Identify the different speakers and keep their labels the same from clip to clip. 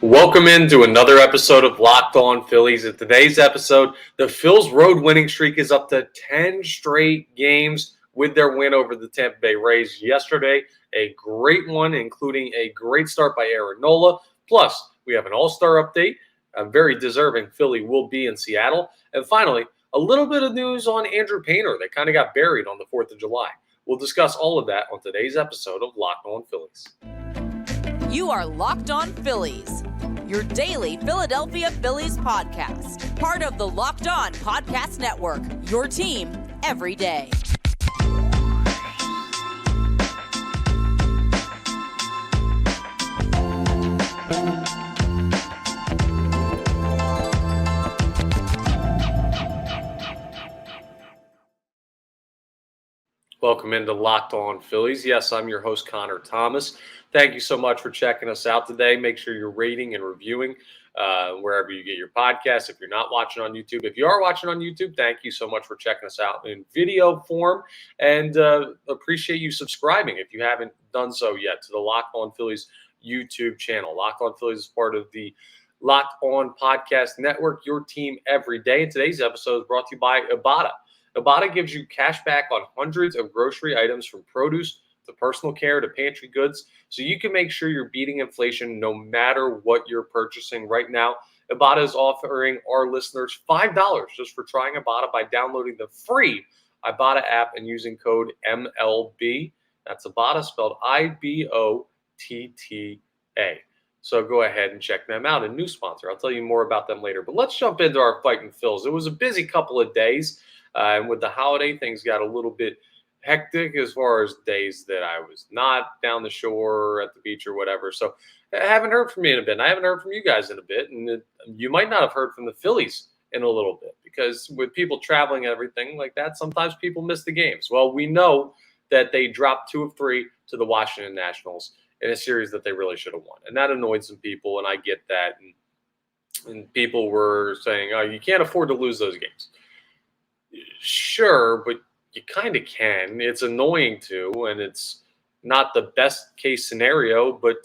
Speaker 1: Welcome into another episode of Locked On Phillies. In today's episode, the Phils' road winning streak is up to 10 straight games with their win over the Tampa Bay Rays yesterday. A great one, including a great start by Aaron Nola. Plus, we have an all-star update. A very deserving Philly will be in Seattle. And finally, a little bit of news on Andrew Painter that kind of got buried on the 4th of July. We'll discuss all of that on today's episode of Locked On Phillies.
Speaker 2: You are Locked On Phillies, your daily Philadelphia Phillies podcast. Part of the Locked On Podcast Network, your team every day.
Speaker 1: Welcome into Locked On Phillies. Yes, I'm your host, Connor Thomas. Thank you so much for checking us out today. Make sure you're rating and reviewing wherever you get your podcasts. If you're not watching on YouTube, if you are watching on YouTube, thank you so much for checking us out in video form, and appreciate you subscribing if you haven't done so yet to the Locked On Phillies YouTube channel. Locked On Phillies is part of the Locked On Podcast Network, your team every day. And today's episode is brought to you by Ibotta. Ibotta gives you cash back on hundreds of grocery items from produce to personal care to pantry goods, so you can make sure you're beating inflation no matter what you're purchasing right now. Ibotta is offering our listeners $5 just for trying Ibotta by downloading the free Ibotta app and using code MLB. That's Ibotta, spelled Ibotta. So go ahead and check them out. A new sponsor. I'll tell you more about them later. But let's jump into our fighting Phils. It was a busy couple of days. And with the holiday, things got a little bit hectic as far as days that I was not down the shore or at the beach or whatever. So I haven't heard from you in a bit. And I haven't heard from you guys in a bit. And you might not have heard from the Phillies in a little bit, because with people traveling and everything like that, sometimes people miss the games. Well, we know that they dropped 2 of 3 to the Washington Nationals in a series that they really should have won. And that annoyed some people, and I get that. And people were saying, oh, you can't afford to lose those games. Sure, but you kind of can. It's annoying too, and it's not the best case scenario, but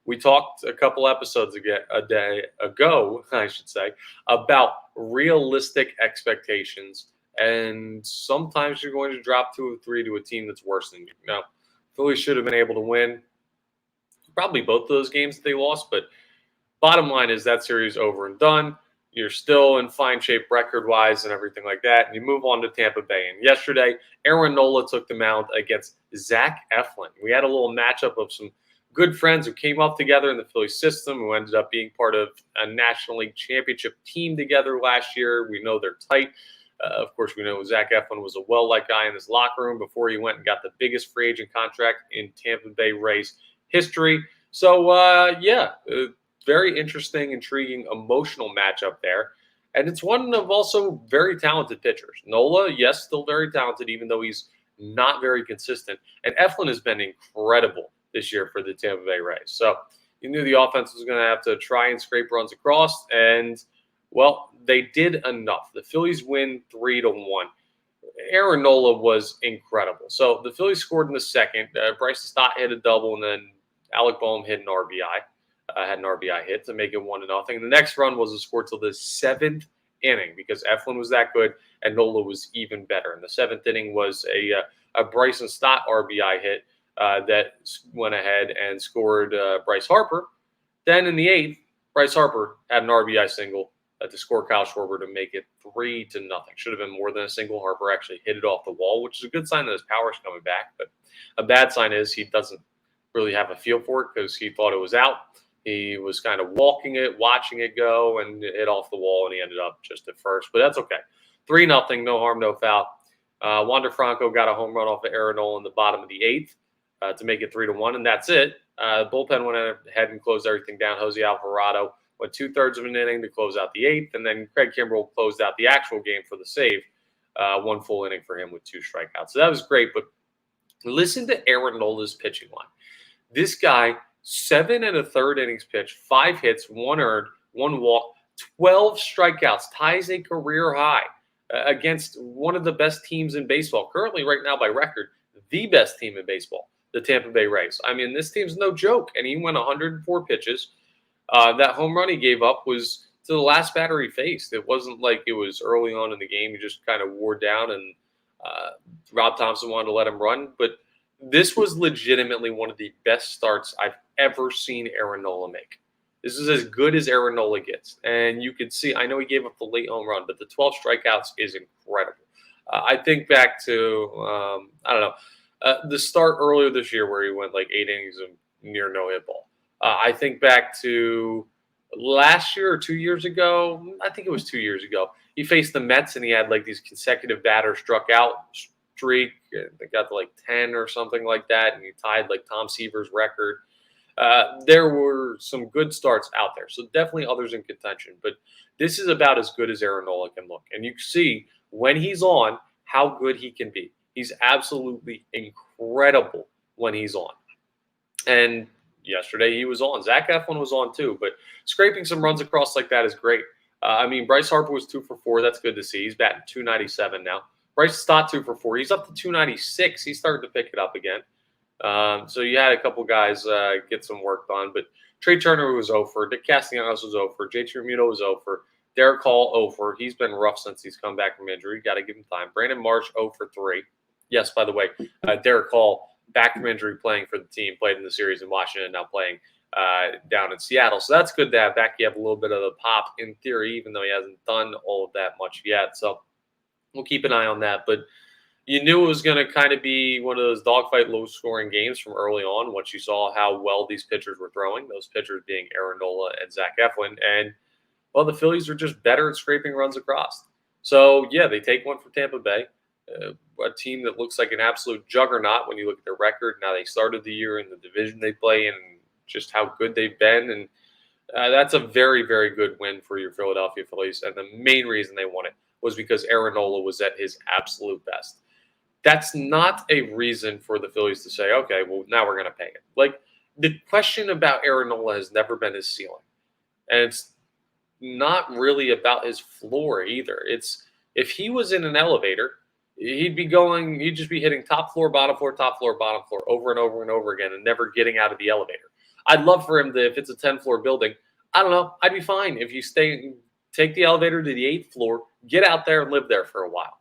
Speaker 1: we talked a couple episodes ago, I should say, about realistic expectations, and sometimes you're going to drop 2 of 3 to a team that's worse than you. Now, Philly should have been able to win probably both of those games that they lost, but bottom line is that series over and done. You're still in fine shape record-wise and everything like that. And you move on to Tampa Bay. And yesterday, Aaron Nola took the mound against Zach Eflin. We had a little matchup of some good friends who came up together in the Phillies system, who ended up being part of a National League Championship team together last year. We know they're tight. Of course, we know Zach Eflin was a well-liked guy in his locker room before he went and got the biggest free agent contract in Tampa Bay Rays history. So, very interesting, intriguing, emotional matchup there. And it's one of also very talented pitchers. Nola, yes, still very talented, even though he's not very consistent. And Eflin has been incredible this year for the Tampa Bay Rays. So you knew the offense was going to have to try and scrape runs across. And, well, they did enough. The Phillies win 3-1. Aaron Nola was incredible. So the Phillies scored in the second. Bryce Stott hit a double, and then Alec Boehm hit an RBI. Had an RBI hit to make it 1-0. The next run was a score till the 7th inning, because Eflin was that good and Nola was even better. And the 7th inning was a Bryson Stott RBI hit that went ahead and scored Bryce Harper. Then in the 8th, Bryce Harper had an RBI single to score Kyle Schwarber to make it 3-0. Should have been more than a single. Harper actually hit it off the wall, which is a good sign that his power's coming back. But a bad sign is he doesn't really have a feel for it, because he thought it was out. He was kind of walking it, watching it go, and it hit off the wall, and he ended up just at first. But that's okay. 3-0, no harm, no foul. Wander Franco got a home run off of Aaron Nola in the bottom of the 8th to make it 3-1, and that's it. Bullpen went ahead and closed everything down. Jose Alvarado went 2/3 of an inning to close out the 8th, and then Craig Kimbrell closed out the actual game for the save. 1 full inning for him with 2 strikeouts. So that was great, but listen to Aaron Nola's pitching line. This guy, 7 1/3 innings pitched, 5 hits, 1 earned, 1 walk, 12 strikeouts, ties a career high against one of the best teams in baseball. Currently, right now, by record, the best team in baseball, the Tampa Bay Rays. I mean, this team's no joke. And he went 104 pitches, That home run he gave up was to the last batter he faced. It wasn't like it was early on in the game. He just kind of wore down, and Rob Thompson wanted to let him run. But this was legitimately one of the best starts I've ever seen Aaron Nola make. This is as good as Aaron Nola gets. And you could see, I know he gave up the late home run, but the 12 strikeouts is incredible. I think back to, I don't know, the start earlier this year where he went like 8 innings of near no-hit ball. I think back to last year or 2 years ago. I think it was 2 years ago. He faced the Mets and he had like these consecutive batters struck out streak. They got to like 10 or something like that, and he tied like Tom Seaver's record. There were some good starts out there, so definitely others in contention. But this is about as good as Aaron Nola can look, and you see when he's on how good he can be. He's absolutely incredible when he's on. And yesterday he was on. Zach Eflin was on too, but scraping some runs across like that is great. I mean, Bryce Harper was 2 for 4. That's good to see. He's batting .297 now. Bryce Stott 2 for 4. He's up to .296. He's starting to pick it up again. So you had a couple guys get some work done, but Trey Turner was 0 for. Nick Castellanos was 0 for. JT Realmuto was 0 for. Derek Hall 0 for. He's been rough since he's come back from injury. Got to give him time. Brandon Marsh 0 for 3. Yes, by the way, Derek Hall back from injury playing for the team, played in the series in Washington, now playing down in Seattle. So that's good to have back. You have a little bit of the pop in theory, even though he hasn't done all of that much yet. So we'll keep an eye on that. But you knew it was going to kind of be one of those dogfight, low-scoring games from early on once you saw how well these pitchers were throwing, those pitchers being Aaron Nola and Zach Eflin. And, well, the Phillies are just better at scraping runs across. So, yeah, they take one from Tampa Bay, a team that looks like an absolute juggernaut when you look at their record. Now they started the year in the division they play in and just how good they've been. And that's a very, very good win for your Philadelphia Phillies. And the main reason they won it was because Aaron Nola was at his absolute best. That's not a reason for the Phillies to say, okay, well, now we're going to pay it. Like, the question about Aaron Nola has never been his ceiling. And it's not really about his floor either. It's if he was in an elevator, he'd just be hitting top floor, bottom floor, over and over and over again and never getting out of the elevator. I'd love for him to, if it's a 10-floor building, I don't know, I'd be fine if you take the elevator to the 8th floor, get out there and live there for a while.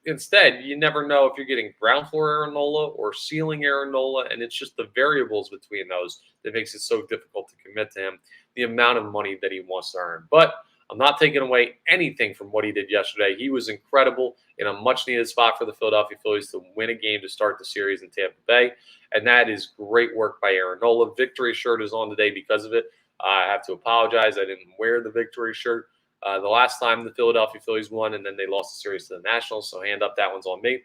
Speaker 1: Instead, you never know if you're getting ground floor Aaron Nola or ceiling Aaron Nola, and it's just the variables between those that makes it so difficult to commit to him, the amount of money that he wants to earn. But I'm not taking away anything from what he did yesterday. He was incredible in a much-needed spot for the Philadelphia Phillies to win a game to start the series in Tampa Bay, and that is great work by Aaron Nola. Victory shirt is on today because of it. I have to apologize. I didn't wear the victory shirt the last time the Philadelphia Phillies won, and then they lost the series to the Nationals, so hand up, that one's on me.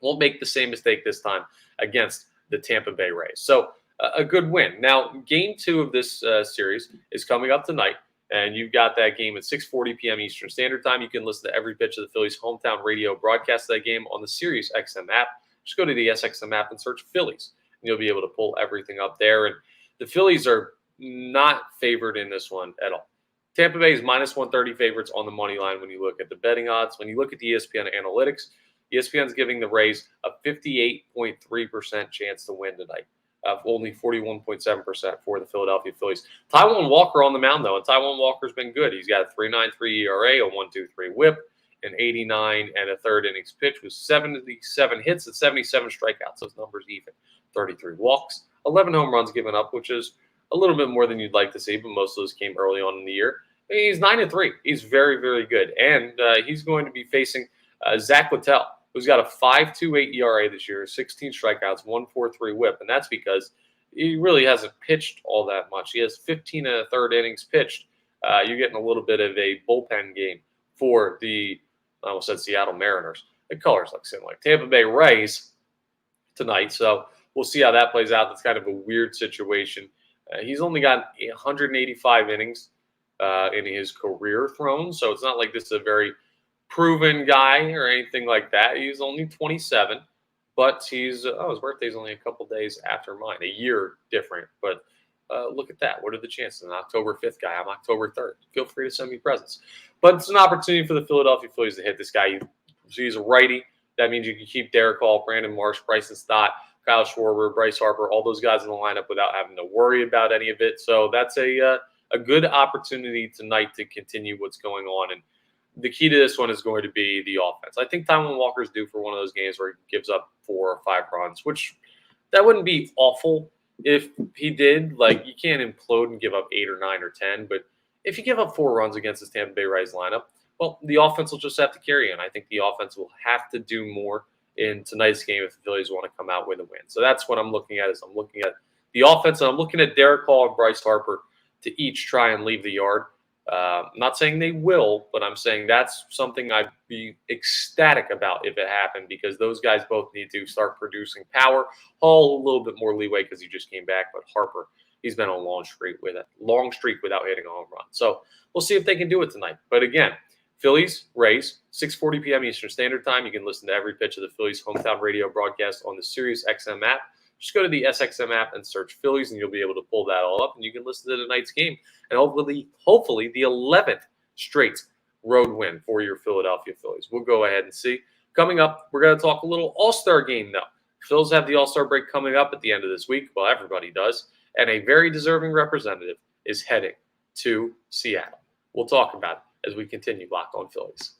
Speaker 1: Won't make the same mistake this time against the Tampa Bay Rays. So a good win. Now, Game 2 of this series is coming up tonight, and you've got that game at 6:40 p.m. Eastern Standard Time. You can listen to every pitch of the Phillies' hometown radio broadcast of that game on the Sirius XM app. Just go to the SXM app and search Phillies, and you'll be able to pull everything up there. And the Phillies are not favored in this one at all. Tampa Bay is minus 130 favorites on the money line when you look at the betting odds. When you look at the ESPN analytics, ESPN's giving the Rays a 58.3% chance to win tonight, only 41.7% for the Philadelphia Phillies. Taijuan Walker on the mound, though, and Taijuan Walker's been good. He's got a 3.93 ERA, a 1.23 whip, an 89 and a third innings pitch with 77 hits and 77 strikeouts. Those numbers even. 33 walks, 11 home runs given up, which is a little bit more than you'd like to see, but most of those came early on in the year. He's 9-3. He's very, very good. And he's going to be facing Zach Littell, who's got a 5.28 ERA this year, 16 strikeouts, 1.43 whip. And that's because he really hasn't pitched all that much. He has 15 and a third innings pitched. You're getting a little bit of a bullpen game for the, I almost said Seattle Mariners. The colors look similar. Tampa Bay Rays tonight. So we'll see how that plays out. That's kind of a weird situation. He's only got 185 innings in his career thrown, so it's not like this is a very proven guy or anything like that. He's only 27, but his birthday's only a couple days after mine, a year different. But look at that. What are the chances? An October 5th guy. I'm October 3rd. Feel free to send me presents. But it's an opportunity for the Philadelphia Phillies to hit this guy. He's a righty. That means you can keep Derek Hall, Brandon Marsh, Bryson Stott, Kyle Schwarber, Bryce Harper, all those guys in the lineup without having to worry about any of it. So that's a good opportunity tonight to continue what's going on. And the key to this one is going to be the offense. I think Taijuan Walker's due for one of those games where he gives up 4 or 5 runs, which that wouldn't be awful if he did. Like, you can't implode and give up 8 or 9 or 10, but if you give up 4 runs against this Tampa Bay Rays lineup, well, the offense will just have to carry on. I think the offense will have to do more in tonight's game if the Phillies want to come out with a win. So that's what I'm looking at. I'm looking at the offense, and I'm looking at Derek Hall and Bryce Harper to each try and leave the yard. I'm not saying they will, but I'm saying that's something I'd be ecstatic about if it happened, because those guys both need to start producing power. Hall a little bit more leeway because he just came back, but Harper, he's been on a long streak without hitting a home run. So we'll see if they can do it tonight. But again, Phillies, Rays, 6:40 p.m. Eastern Standard Time. You can listen to every pitch of the Phillies hometown radio broadcast on the Sirius XM app. Just go to the SXM app and search Phillies, and you'll be able to pull that all up, and you can listen to tonight's game. And hopefully the 11th straight road win for your Philadelphia Phillies. We'll go ahead and see. Coming up, we're going to talk a little All-Star game, though. Phils have the All-Star break coming up at the end of this week. Well, everybody does. And a very deserving representative is heading to Seattle. We'll talk about it as we continue Locked On Phillies.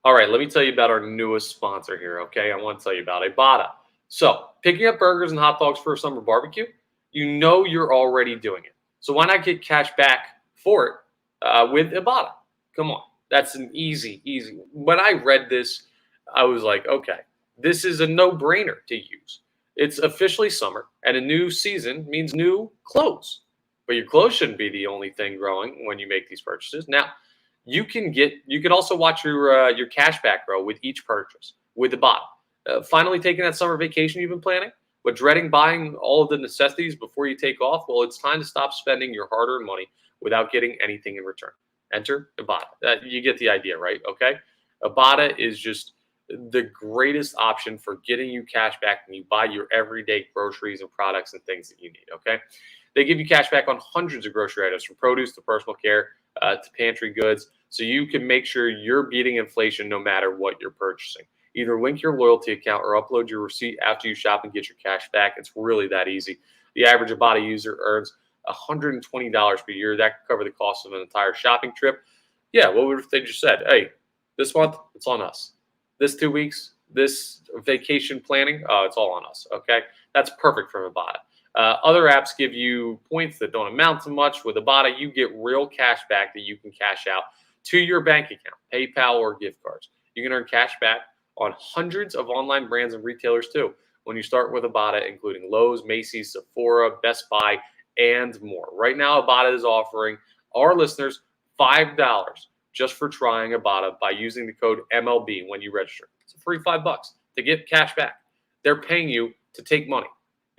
Speaker 1: All right, let me tell you about our newest sponsor here, okay? I want to tell you about Ibotta. So, picking up burgers and hot dogs for a summer barbecue, you know you're already doing it. So why not get cash back for it with Ibotta? Come on. That's an easy. When I read this, I was like, okay, this is a no-brainer to use. It's officially summer, and a new season means new clothes. But your clothes shouldn't be the only thing growing when you make these purchases. Now, you can also watch your cash back grow with each purchase with Ibotta. Finally taking that summer vacation you've been planning, but dreading buying all of the necessities before you take off? Well, it's time to stop spending your hard-earned money without getting anything in return. Enter Ibotta. You get the idea, right? Okay? Ibotta is just the greatest option for getting you cash back when you buy your everyday groceries and products and things that you need, okay? They give you cash back on hundreds of grocery items, from produce to personal care to pantry goods, so you can make sure you're beating inflation no matter what you're purchasing. Either link your loyalty account or upload your receipt after you shop and get your cash back. It's really that easy. The average Ibotta user earns $120 per year. That could cover the cost of an entire shopping trip. Yeah, what if they just said, hey, this month, it's on us. This 2 weeks, this vacation planning, it's all on us, okay? That's perfect for Ibotta. Other apps give you points that don't amount to much. With Ibotta, you get real cash back that you can cash out to your bank account, PayPal, or gift cards. You can earn cash back on hundreds of online brands and retailers too when you start with Ibotta, including Lowe's, Macy's, Sephora, Best Buy, and more. Right now, Ibotta is offering our listeners $5 just for trying Ibotta by using the code MLB when you register. It's a free $5 to get cash back. They're paying you to take money.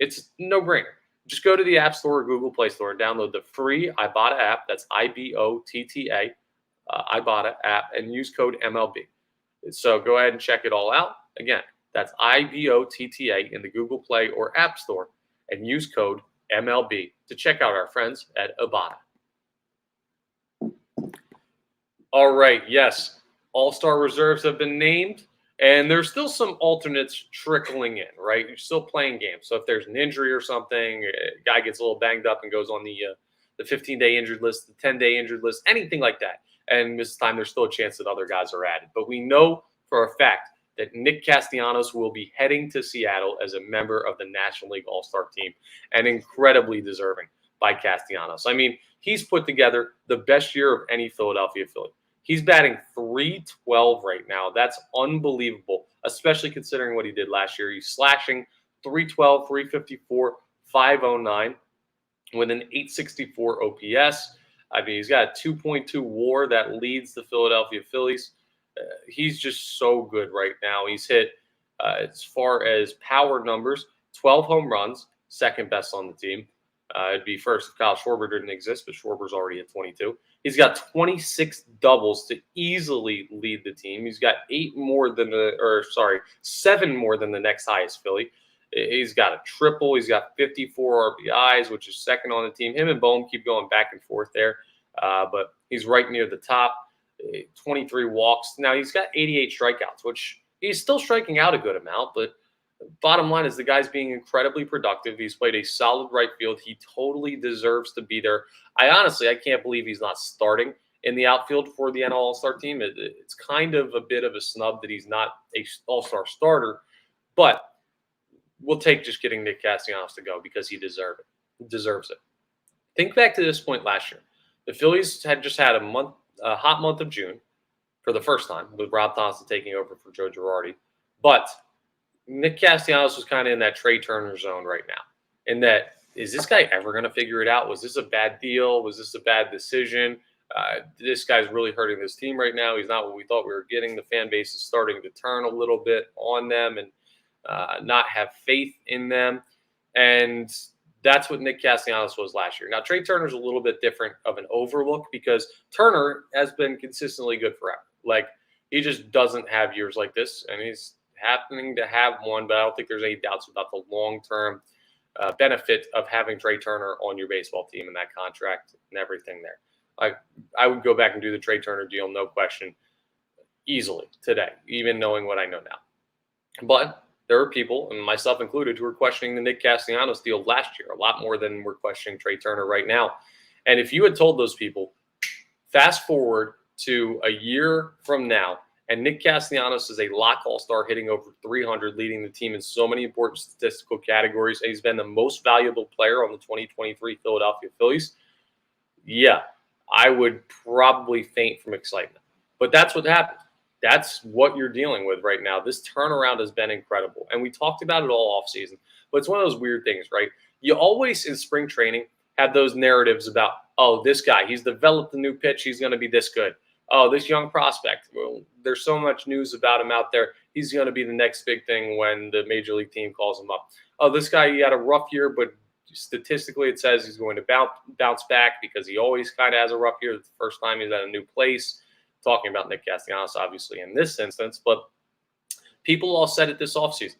Speaker 1: It's no-brainer. Just go to the App Store or Google Play Store and download the free Ibotta app. That's Ibotta, Ibotta app, and use code MLB. So go ahead and check it all out. Again, that's Ibotta in the Google Play or App Store, and use code MLB to check out our friends at Ibotta. All right, yes, All-Star reserves have been named, and there's still some alternates trickling in, right? You're still playing games. So if there's an injury or something, a guy gets a little banged up and goes on the 15-day injured list, the 10-day injured list, anything like that. And this time there's still a chance that other guys are added. But we know for a fact that Nick Castellanos will be heading to Seattle as a member of the National League All-Star team, and incredibly deserving by Castellanos. I mean, he's put together the best year of any Philadelphia Philly. He's batting .312 right now. That's unbelievable, especially considering what he did last year. He's slashing .312, .354, .509 with an .864 OPS. I mean, he's got a 2.2 WAR that leads the Philadelphia Phillies. He's just so good right now. He's hit, as far as power numbers, 12 home runs, second best on the team. It'd be first if Kyle Schwarber didn't exist, but Schwarber's already at 22. He's got 26 doubles to easily lead the team. He's got 7 more than the next highest Philly. He's got a triple. He's got 54 RBIs, which is second on the team. Him and Bohm keep going back and forth there, but he's right near the top. 23 walks. Now, he's got 88 strikeouts, which he's still striking out a good amount, but Bottom line is the guy's being incredibly productive. He's played a solid right field. He totally deserves to be there. I can't believe he's not starting in the outfield for the NL All-Star team. It's kind of a bit of a snub that he's not a All-Star starter, but we'll take just getting Nick Castellanos to go because he deserves it. Think back to this point last year. The Phillies had just had a hot month of June for the first time with Rob Thompson taking over for Joe Girardi. But Nick Castellanos was kind of in that Trey Turner zone right now. In that, is this guy ever going to figure it out? Was this a bad deal? Was this a bad decision? This guy's really hurting this team right now. He's not what we thought we were getting. The fan base is starting to turn a little bit on them and not have faith in them. And that's what Nick Castellanos was last year. Now, Trey Turner's a little bit different of an overlook because Turner has been consistently good forever. Like, he just doesn't have years like this, and he's happening to have one, but I don't think there's any doubts about the long-term benefit of having Trey Turner on your baseball team and that contract and everything there. Like, I would go back and do the Trey Turner deal, no question, easily today, even knowing what I know now. But there are people, and myself included, who are questioning the Nick Castellanos deal last year a lot more than we're questioning Trey Turner right now. And if you had told those people, fast forward to a year from now, and Nick Castellanos is a lock all-star hitting over 300, leading the team in so many important statistical categories, and he's been the most valuable player on the 2023 Philadelphia Phillies, yeah, I would probably faint from excitement. But that's what happened. That's what you're dealing with right now. This turnaround has been incredible. And we talked about it all offseason. But it's one of those weird things, right? You always, in spring training, have those narratives about, oh, this guy, he's developed a new pitch. He's going to be this good. Oh, this young prospect, well, there's so much news about him out there. He's going to be the next big thing when the major league team calls him up. Oh, this guy, he had a rough year, but statistically it says he's going to bounce back because he always kind of has a rough year. It's the first time he's at a new place. Talking about Nick Castellanos, obviously, in this instance, but people all said it this offseason.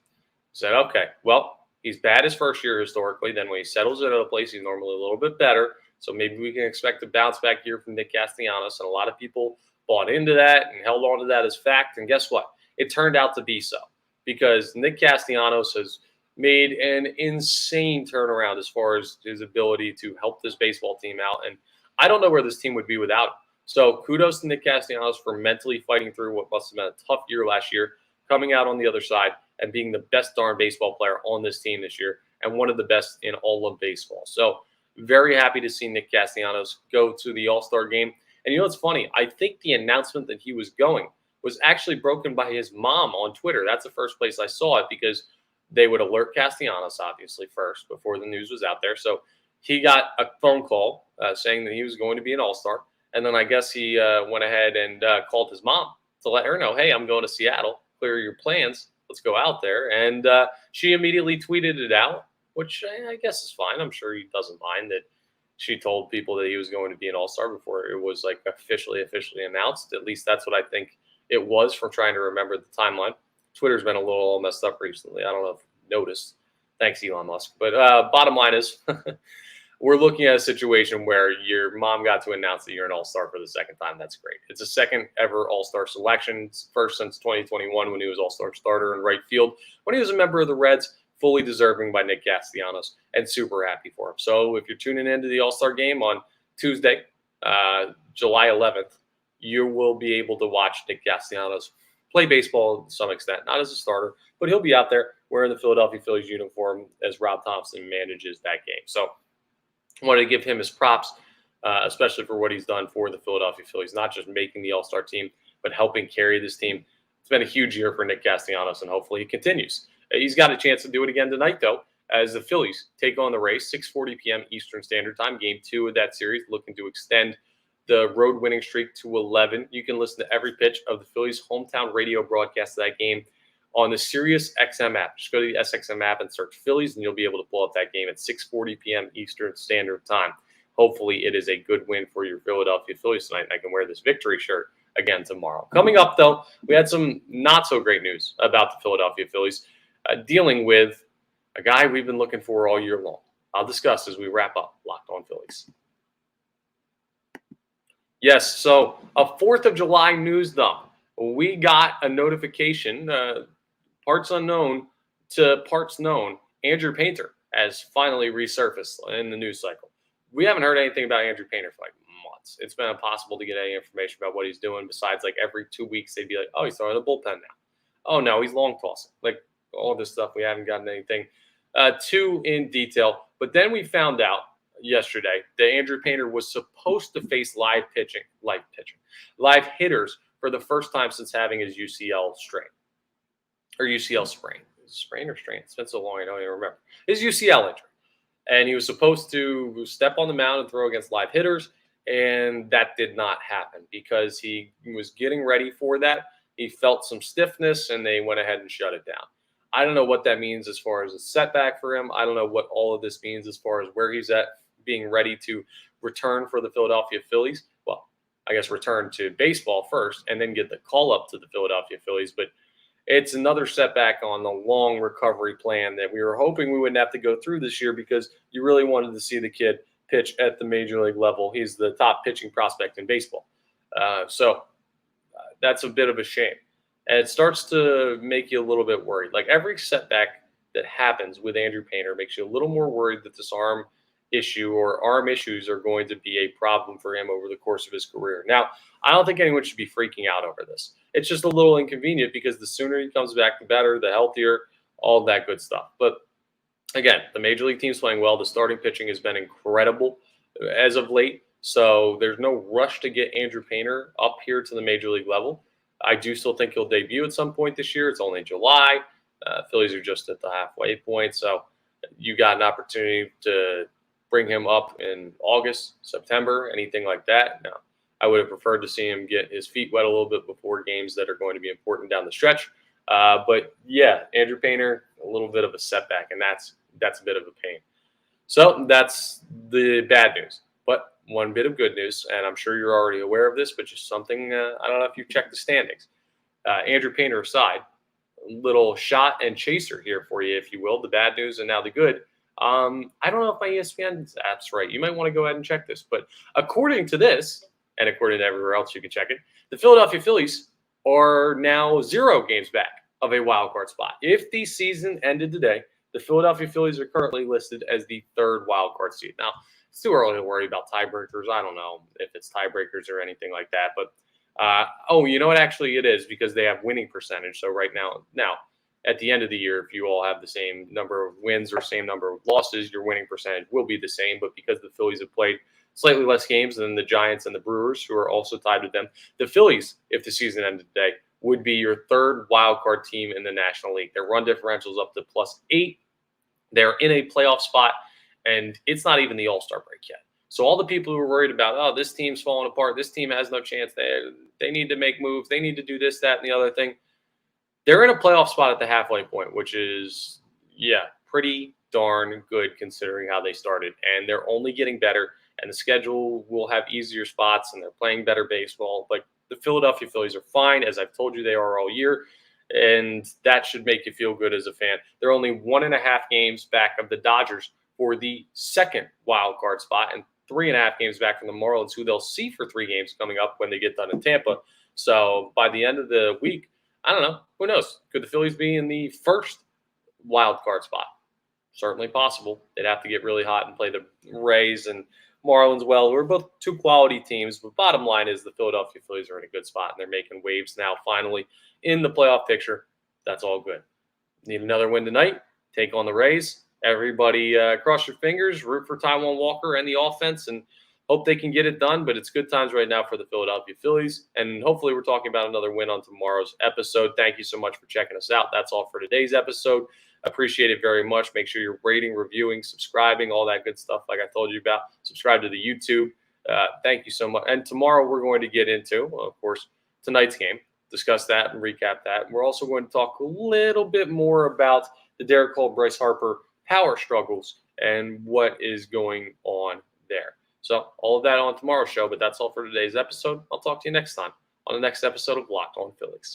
Speaker 1: Said, okay, well, he's bad his first year historically. Then when he settles into a place, he's normally a little bit better. So maybe we can expect a bounce back year from Nick Castellanos. And a lot of people bought into that and held on to that as fact. And guess what? It turned out to be so because Nick Castellanos has made an insane turnaround as far as his ability to help this baseball team out. And I don't know where this team would be without him. So kudos to Nick Castellanos for mentally fighting through what must have been a tough year last year, coming out on the other side and being the best darn baseball player on this team this year and one of the best in all of baseball. So very happy to see Nick Castellanos go to the All-Star game. And you know what's funny? I think the announcement that he was going was actually broken by his mom on Twitter. That's the first place I saw it because they would alert Castellanos, obviously, first before the news was out there. So he got a phone call saying that he was going to be an All-Star. And then I guess he went ahead and called his mom to let her know, hey, I'm going to Seattle. Clear your plans. Let's go out there. And she immediately tweeted it out, which I guess is fine. I'm sure he doesn't mind that she told people that he was going to be an All-Star before it was like officially announced. At least that's what I think it was from trying to remember the timeline. Twitter's been a little all messed up recently. I don't know if you noticed. Thanks, Elon Musk. But bottom line is we're looking at a situation where your mom got to announce that you're an All-Star for the second time. That's great. It's a second ever All-Star selection, first since 2021 when he was All-Star starter in right field. When he was a member of the Reds, fully deserving by Nick Castellanos, and super happy for him. So if you're tuning into the All-Star game on Tuesday, July 11th, you will be able to watch Nick Castellanos play baseball to some extent, not as a starter, but he'll be out there wearing the Philadelphia Phillies uniform as Rob Thompson manages that game. So I wanted to give him his props, especially for what he's done for the Philadelphia Phillies, not just making the All-Star team, but helping carry this team. It's been a huge year for Nick Castellanos, and hopefully he continues. He's got a chance to do it again tonight, though, as the Phillies take on the Rays, 6:40 p.m. Eastern Standard Time, Game 2 of that series, looking to extend the road winning streak to 11. You can listen to every pitch of the Phillies' hometown radio broadcast of that game on the Sirius XM app. Just go to the SXM app and search Phillies, and you'll be able to pull up that game at 6:40 p.m. Eastern Standard Time. Hopefully it is a good win for your Philadelphia Phillies tonight. I can wear this victory shirt again tomorrow. Coming up, though, we had some not so great news about the Philadelphia Phillies, dealing with a guy we've been looking for all year long. I'll discuss as we wrap up Locked On Phillies. Yes, so a 4th of July news dump. We got a notification, parts unknown, to parts known, Andrew Painter has finally resurfaced in the news cycle. We haven't heard anything about Andrew Painter for like months. It's been impossible to get any information about what he's doing besides like every 2 weeks they'd be like, oh, he's throwing the bullpen now. Oh, no, he's long tossing. Like all this stuff. We haven't gotten anything too in detail. But then we found out yesterday that Andrew Painter was supposed to face live hitters for the first time since having his UCL strain or UCL sprain. Sprain or strain? It's been so long I don't even remember. His UCL injury. And he was supposed to step on the mound and throw against live hitters, and that did not happen because he was getting ready for that. He felt some stiffness, and they went ahead and shut it down. I don't know what that means as far as a setback for him. I don't know what all of this means as far as where he's at being ready to return for the Philadelphia Phillies. Well, I guess return to baseball first and then get the call up to the Philadelphia Phillies. But it's another setback on the long recovery plan that we were hoping we wouldn't have to go through this year because you really wanted to see the kid pitch at the major league level. He's the top pitching prospect in baseball. So that's a bit of a shame. And it starts to make you a little bit worried. Like every setback that happens with Andrew Painter makes you a little more worried that this arm issue or arm issues are going to be a problem for him over the course of his career. Now, I don't think anyone should be freaking out over this. It's just a little inconvenient because the sooner he comes back, the better, the healthier, all that good stuff. But again, the major league team's playing well. The starting pitching has been incredible as of late. So there's no rush to get Andrew Painter up here to the major league level. I do still think he'll debut at some point this year. It's only July. Phillies are just at the halfway point. So you got an opportunity to bring him up in August, September, anything like that. Now, I would have preferred to see him get his feet wet a little bit before games that are going to be important down the stretch. But yeah, Andrew Painter, a little bit of a setback, and that's a bit of a pain. So that's the bad news. But one bit of good news, and I'm sure you're already aware of this, but just something, I don't know if you checked the standings. Andrew Painter aside, a little shot and chaser here for you, if you will, the bad news and now the good. I don't know if my ESPN app's right. You might want to go ahead and check this. But according to this, and according to everywhere else you can check it, the Philadelphia Phillies are now 0 games back of a wild card spot. If the season ended today, the Philadelphia Phillies are currently listed as the 3rd wild card seed. Now, it's too early to worry about tiebreakers. I don't know if it's tiebreakers or anything like that. But, you know what? Actually, it is because they have winning percentage. So right now, at the end of the year, if you all have the same number of wins or same number of losses, your winning percentage will be the same. But because the Phillies have played slightly less games than the Giants and the Brewers, who are also tied with them, the Phillies, if the season ended today, would be your 3rd wild card team in the National League. Their run differential is up to +8. They're in a playoff spot, and it's not even the All-Star break yet. So all the people who are worried about, oh, this team's falling apart, this team has no chance, they need to make moves, they need to do this, that, and the other thing. They're in a playoff spot at the halfway point, which is, pretty darn good considering how they started. And they're only getting better, and the schedule will have easier spots, and they're playing better baseball. But the Philadelphia Phillies are fine, as I've told you they are all year, and that should make you feel good as a fan. They're only 1.5 games back of the Dodgers for the 2nd wild card spot, and 3.5 games back from the Marlins, who they'll see for 3 games coming up when they get done in Tampa. So by the end of the week, I don't know. Who knows? Could the Phillies be in the 1st wild card spot? Certainly possible. They'd have to get really hot and play the Rays and Marlins well. We're both 2 quality teams, but bottom line is the Philadelphia Phillies are in a good spot, and they're making waves now finally in the playoff picture. That's all good. Need another win tonight. Take on the Rays. Everybody cross your fingers, root for Taijuan Walker and the offense, and hope they can get it done. But it's good times right now for the Philadelphia Phillies, and hopefully we're talking about another win on tomorrow's episode. Thank you so much for checking us out. That's all for today's episode. Appreciate it very much. Make sure you're rating, reviewing, subscribing, all that good stuff like I told you about. Subscribe to the YouTube. Thank you so much. And tomorrow we're going to get into, of course, tonight's game, discuss that and recap that. We're also going to talk a little bit more about the Derek Cole, Bryce Harper power struggles and what is going on there. So all of that on tomorrow's show, but that's all for today's episode. I'll talk to you next time on the next episode of Locked On Phillies.